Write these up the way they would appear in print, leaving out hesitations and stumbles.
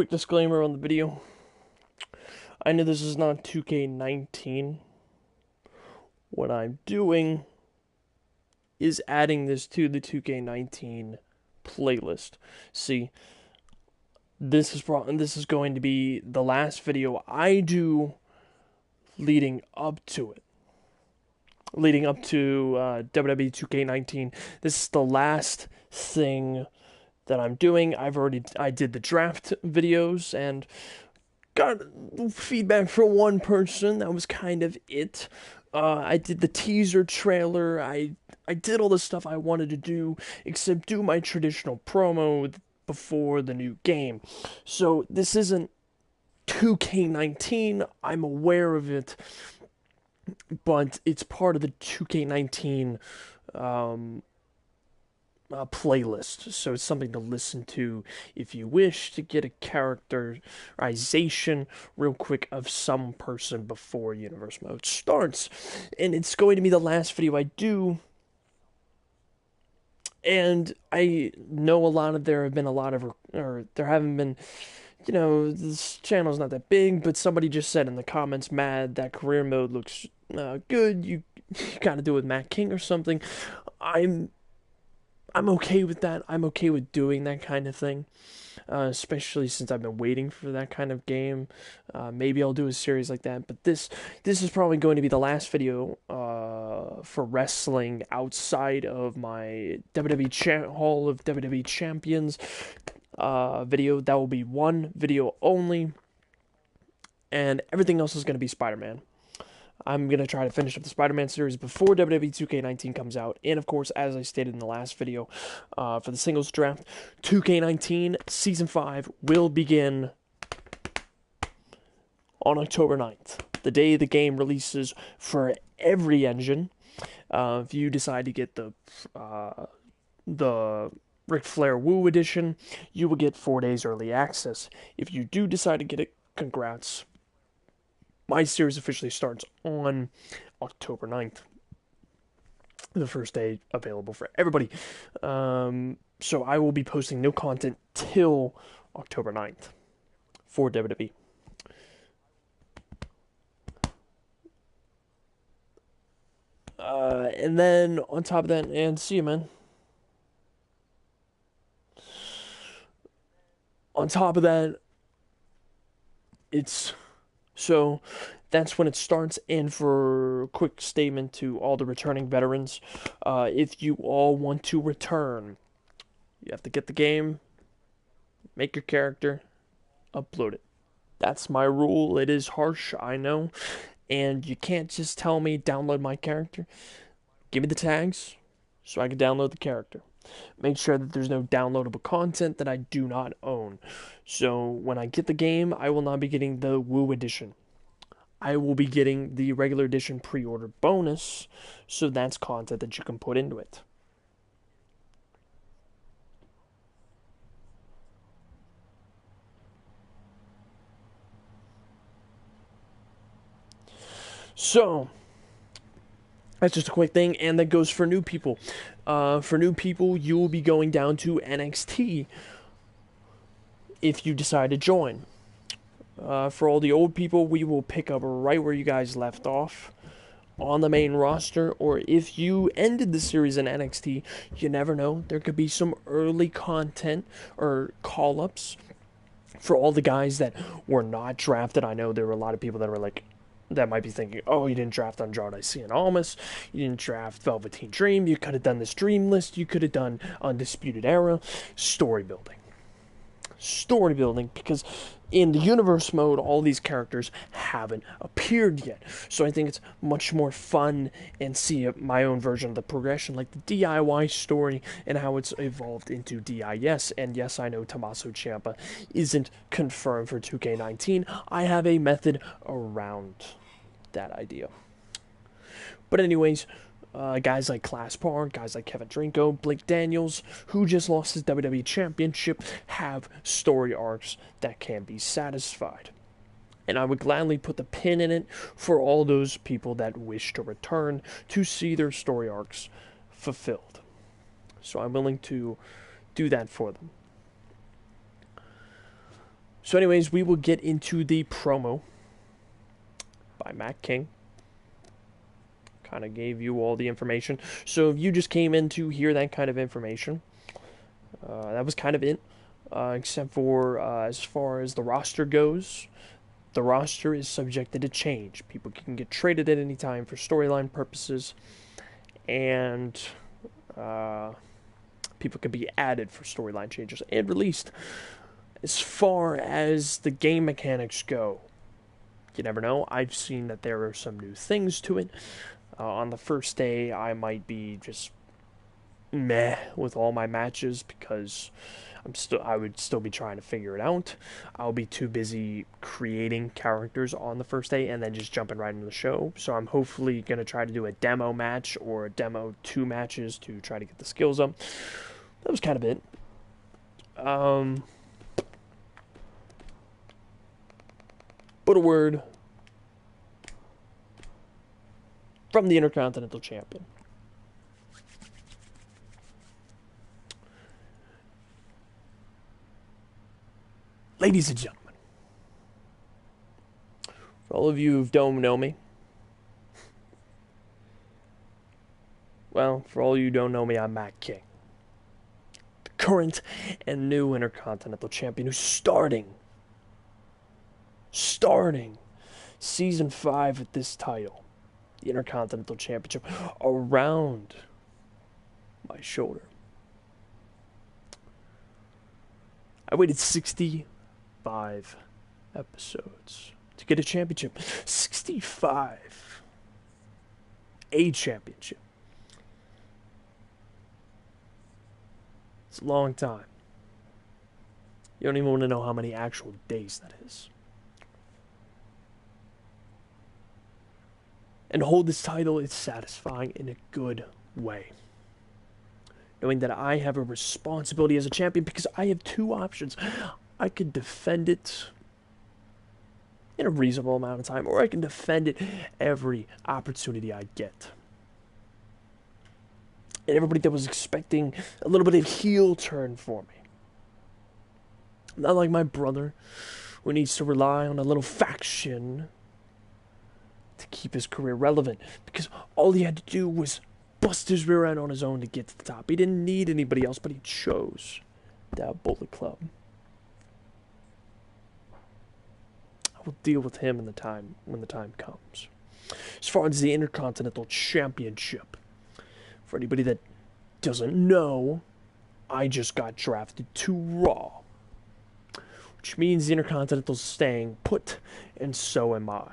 quick disclaimer on the video. I know this is not 2K19. What I'm doing is adding this to the 2K19 playlist. See, this is going to be the last video I do leading up to it. Leading up to WWE 2K19. This is the last thing that I'm doing. I did the draft videos and got feedback from one person. That was kind of it. I did the teaser trailer. I did all the stuff I wanted to do, except do my traditional promo before the new game. So this isn't 2K19. I'm aware of it, but it's part of the 2K19 playlist, so it's something to listen to if you wish to get a characterization real quick of some person before universe mode starts. And it's going to be the last video I do, and I know there haven't been, this channel's not that big, but somebody just said in the comments, "Mad, that career mode looks good, you gotta do it with Matt King or something." I'm okay with that. I'm okay with doing that kind of thing, especially since I've been waiting for that kind of game. Maybe I'll do a series like that, but this is probably going to be the last video for wrestling outside of my WWE Hall of WWE Champions video. That will be one video only, and everything else is going to be Spider-Man. I'm going to try to finish up the Spider-Man series before WWE 2K19 comes out. And, of course, as I stated in the last video, for the singles draft, 2K19 Season 5 will begin on October 9th, the day the game releases for every engine. If you decide to get the Ric Flair Woo Edition, you will get 4 days early access. If you do decide to get it, congrats. My series officially starts on October 9th. The first day available for everybody. So I will be posting no content till October 9th for WWE. And then on top of that, and see you, man. On top of that, so that's when it starts. And for a quick statement to all the returning veterans, if you all want to return, you have to get the game, make your character, upload it. That's my rule. It is harsh, I know. And you can't just tell me, download my character. Give me the tags so I can download the character. Make sure that there's no downloadable content that I do not own. So when I get the game, I will not be getting the Woo Edition. I will be getting the regular edition pre-order bonus, so that's content that you can put into it. So that's just a quick thing, and that goes for new people. For new people, you will be going down to NXT if you decide to join. For all the old people, we will pick up right where you guys left off on the main roster. Or if you ended the series in NXT, you never know. There could be some early content or call-ups for all the guys that were not drafted. I know there were a lot of people that were like, that might be thinking, oh, you didn't draft Andrade Cien Almas, you didn't draft Velveteen Dream, you could have done this Dream List, you could have done Undisputed Era. Story building, because in the universe mode, all these characters haven't appeared yet. So I think it's much more fun and see my own version of the progression, like the DIY story and how it's evolved into DIS. And yes, I know Tommaso Ciampa isn't confirmed for 2K19. I have a method around that idea. But anyways, guys like Class Par, guys like Kevin Drinko, Blake Daniels, who just lost his WWE Championship, have story arcs that can be satisfied. And I would gladly put the pin in it for all those people that wish to return to see their story arcs fulfilled. So I'm willing to do that for them. So anyways, we will get into the promo by Matt King. Kind of gave you all the information. So if you just came in to hear that kind of information, that was kind of it. Except for as far as the roster goes, the roster is subjected to change. People can get traded at any time for storyline purposes, and people can be added for storyline changes and released. As far as the game mechanics go, you never know. I've seen that there are some new things to it. On the first day, I might be just meh with all my matches because I would still be trying to figure it out. I'll be too busy creating characters on the first day and then just jumping right into the show. So I'm hopefully going to try to do a demo match or a demo 2 matches to try to get the skills up. That was kind of it. But a word from the Intercontinental Champion. Ladies and gentlemen, for all of you who don't know me, well, for all you who don't know me, I'm Matt King, the current and new Intercontinental Champion who's starting Season 5 with this title, the Intercontinental Championship, around my shoulder. I waited 65 episodes to get a championship. 65. A championship. It's a long time. You don't even want to know how many actual days that is. And to hold this title is satisfying in a good way. Knowing that I have a responsibility as a champion because I have 2 options. I could defend it in a reasonable amount of time, or I can defend it every opportunity I get. And everybody that was expecting a little bit of heel turn for me. Not like my brother, who needs to rely on a little faction to keep his career relevant, because all he had to do was bust his rear end on his own to get to the top. He didn't need anybody else, but he chose to have Bullet Club. I will deal with him when the time comes. As far as the Intercontinental Championship, for anybody that doesn't know, I just got drafted to Raw, which means the Intercontinental's staying put, and so am I.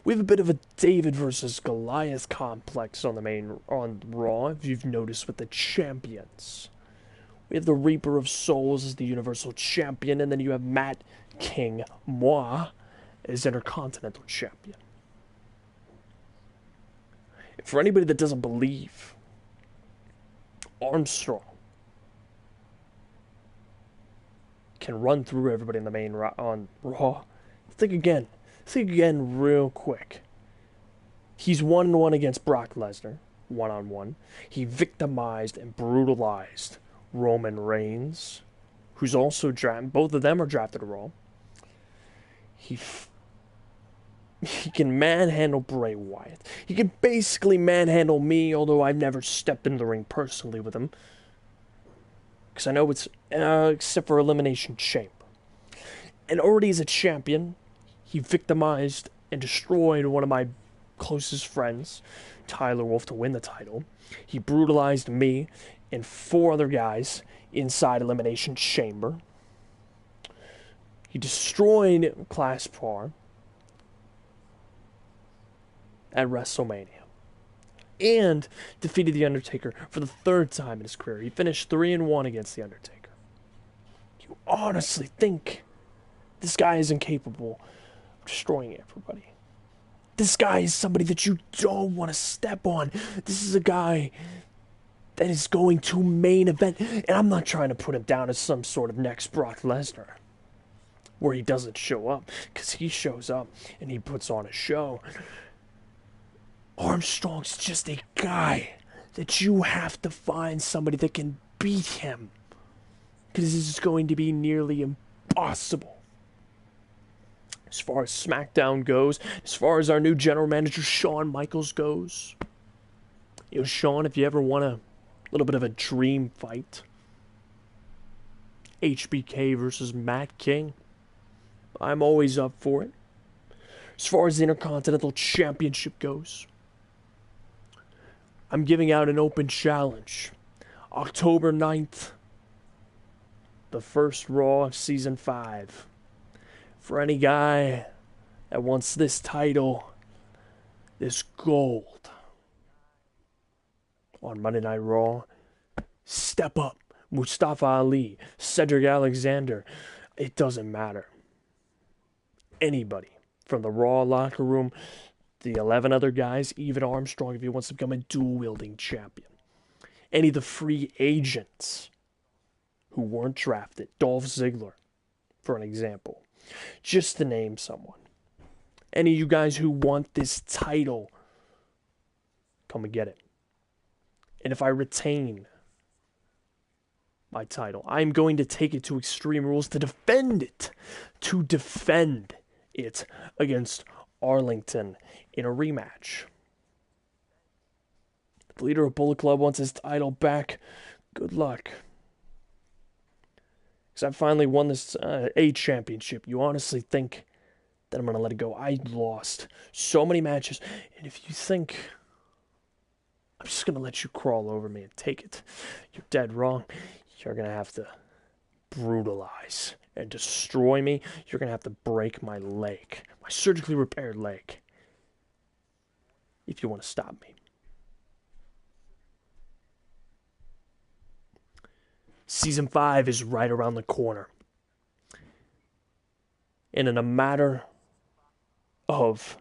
We have a bit of a David versus Goliath complex on Raw, if you've noticed, with the champions. We have the Reaper of Souls as the Universal Champion, and then you have Matt King, moi, as Intercontinental Champion. For anybody that doesn't believe, Armstrong can run through everybody in the main on Raw. Think again real quick. He's 1-1 against Brock Lesnar, 1-on-1. He victimized and brutalized Roman Reigns, who's also drafted. Both of them are drafted to Raw. He can manhandle Bray Wyatt. He can basically manhandle me, although I've never stepped in the ring personally with him, because I know it's except for Elimination Chamber. And already as a champion, he victimized and destroyed one of my closest friends, Tyler Wolf, to win the title. He brutalized me and 4 other guys inside Elimination Chamber. He destroyed Class Par at WrestleMania. And defeated The Undertaker for the 3rd time in his career. He finished 3-1 against The Undertaker. You honestly think this guy is incapable of destroying everybody? This guy is somebody that you don't want to step on. This is a guy that is going to main event. And I'm not trying to put him down as some sort of next Brock Lesnar, where he doesn't show up, because he shows up and he puts on a show. Armstrong's just a guy that you have to find somebody that can beat him, because this is going to be nearly possible. As far as SmackDown goes, as far as our new general manager, Shawn Michaels, goes, Shawn, if you ever want a little bit of a dream fight, HBK versus Matt King, I'm always up for it. As far as the Intercontinental Championship goes, I'm giving out an open challenge. October 9th, the first Raw of Season 5. For any guy that wants this title, this gold, on Monday Night Raw, step up. Mustafa Ali, Cedric Alexander, it doesn't matter. Anybody from the Raw locker room, the 11 other guys, even Armstrong if he wants to become a dual-wielding champion. Any of the free agents who weren't drafted, Dolph Ziggler, for an example, just to name someone. Any of you guys who want this title, come and get it. And if I retain my title, I'm going to take it to Extreme Rules to defend it. To defend it against Arlington in a rematch. The leader of Bullet Club wants his title back. Good luck. Because I finally won this A championship. You honestly think that I'm going to let it go? I lost so many matches. And if you think I'm just going to let you crawl over me and take it, you're dead wrong. You're going to have to brutalize and destroy me. You're going to have to break my leg, my surgically repaired leg, if you want to stop me. Season 5 is right around the corner. And in a matter of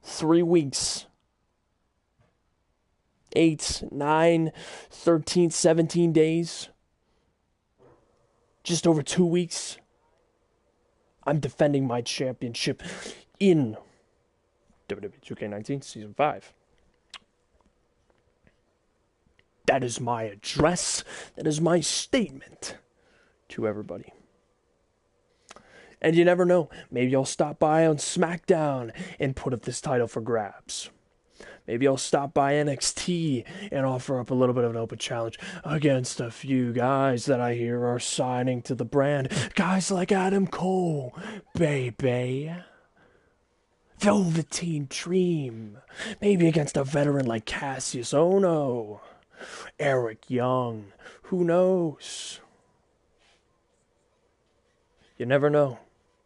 3 weeks, 8, 9, 13, 17 days, just over 2 weeks, I'm defending my championship in WWE 2K19 Season 5. That is my address. That is my statement to everybody. And you never know. Maybe I'll stop by on SmackDown and put up this title for grabs. Maybe I'll stop by NXT and offer up a little bit of an open challenge against a few guys that I hear are signing to the brand. Guys like Adam Cole, baby. Velveteen Dream. Maybe against a veteran like Cassius Ohno. Eric Young. Who knows? You never know.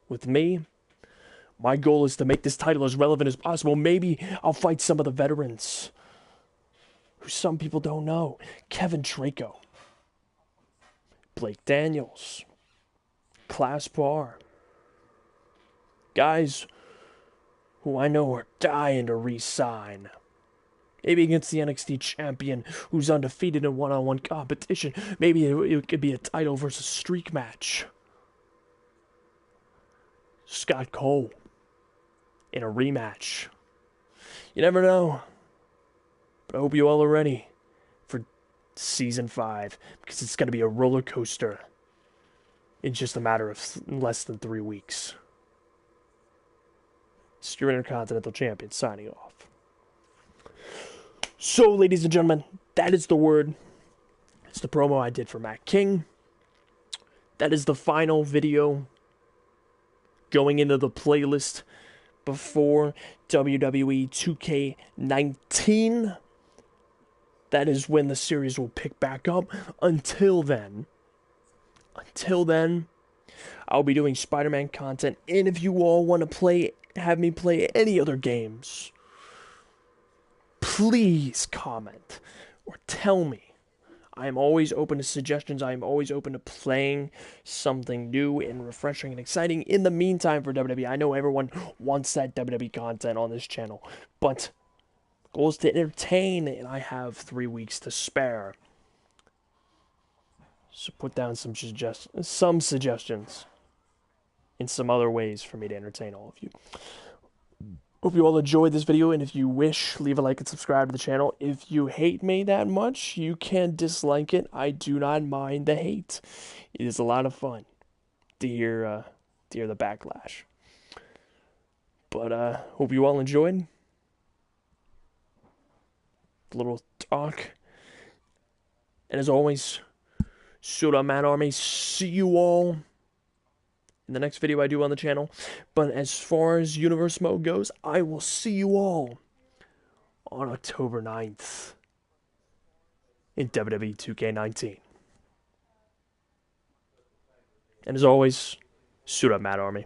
With me, my goal is to make this title as relevant as possible. Maybe I'll fight some of the veterans who some people don't know. Kevin Draco, Blake Daniels, Class Bar. Guys who I know are dying to re-sign. Maybe against the NXT champion who's undefeated in one-on-one competition. Maybe it could be a title versus streak match. Scott Cole in a rematch. You never know. But I hope you all are ready for Season 5, because it's going to be a roller coaster in just a matter of less than 3 weeks. It's your Intercontinental Champion signing off. So, ladies and gentlemen, that is the word. It's the promo I did for Matt King. That is the final video going into the playlist before WWE 2K19. That is when the series will pick back up. Until then, I'll be doing Spider-Man content. And if you all want to have me play any other games, please comment or tell me. I am always open to suggestions. I am always open to playing something new and refreshing and exciting. In the meantime, for WWE, I know everyone wants that WWE content on this channel, but the goal is to entertain, and I have 3 weeks to spare. So put down some suggestions in some other ways for me to entertain all of you. Hope you all enjoyed this video, and if you wish, leave a like and subscribe to the channel. If you hate me that much, you can dislike it. I do not mind the hate. It is a lot of fun to hear the backlash. But hope you all enjoyed the little talk. And as always, suit up, Mad Army. See you all in the next video I do on the channel. But as far as Universe Mode goes, I will see you all on October 9th in WWE 2K19. And as always, suit up, Mad Army.